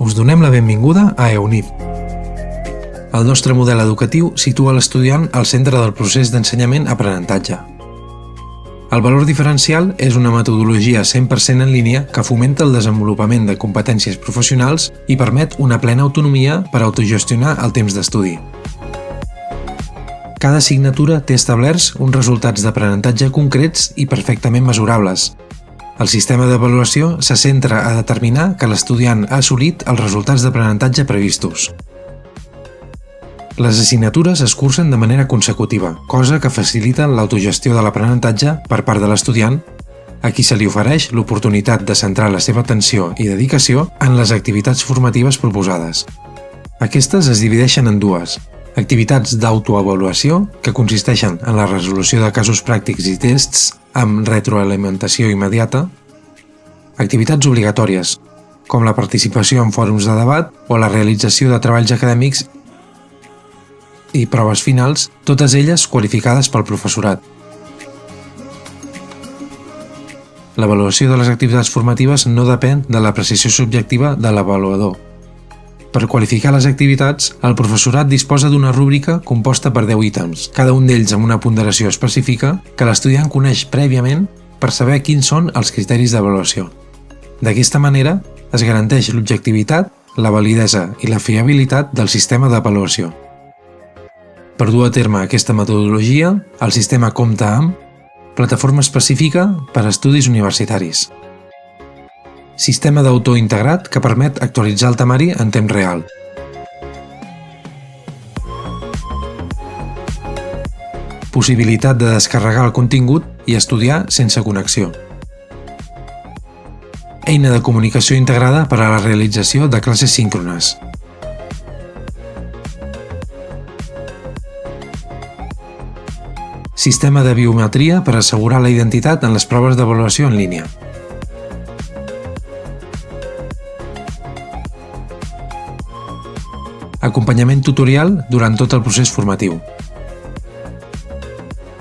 Us donem la benvinguda a EUNIP. El nostre model educatiu situa l'estudiant al centre del procés d'ensenyament-aprenentatge. El valor diferencial és una metodologia 100% en línia que fomenta el desenvolupament de competències professionals i permet una plena autonomia per autogestionar el temps d'estudi. Cada assignatura té establerts uns resultats d'aprenentatge concrets i perfectament mesurables. El sistema d'avaluació se centra a determinar que l'estudiant ha assolit els resultats d'aprenentatge previstos. Les assignatures es cursen de manera consecutiva, cosa que facilita l'autogestió de l'aprenentatge per part de l'estudiant, a qui se li ofereix l'oportunitat de centrar la seva atenció i dedicació en les activitats formatives proposades. Aquestes es divideixen en dues: activitats d'autoavaluació, que consisteixen en la resolució de casos pràctics i tests amb retroalimentació immediata, activitats obligatòries, com la participació en fòrums de debat o la realització de treballs acadèmics, i proves finals, totes elles qualificades pel professorat. L'avaluació de les activitats formatives no depèn de l'apreciació subjectiva de l'avaluador. Per qualificar les activitats, el professorat disposa d'una rúbrica composta per 10 ítems, cada un d'ells amb una ponderació específica que l'estudiant coneix prèviament per saber quins són els criteris d'avaluació. D'aquesta manera, es garanteix l'objectivitat, la validesa i la fiabilitat del sistema d'avaluació. Per dur a terme aquesta metodologia, el sistema compta amb plataforma específica per a estudis universitaris, sistema d'autor integrat que permet actualitzar el temari en temps real, possibilitat de descarregar el contingut i estudiar sense connexió, eina de comunicació integrada per a la realització de classes síncrones, sistema de biometria per assegurar la identitat en les proves d'avaluació en línia. Acompanyament tutorial durant tot el procés formatiu.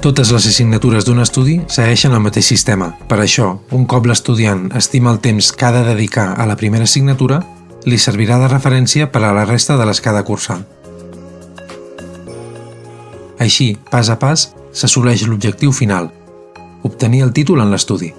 Totes les assignatures d'un estudi segueixen el mateix sistema. Per això, un cop l'estudiant estima el temps que ha de dedicar a la primera assignatura, li servirà de referència per a la resta de les que ha de cursar. Així, pas a pas, s'assoleix l'objectiu final: obtenir el títol en l'estudi.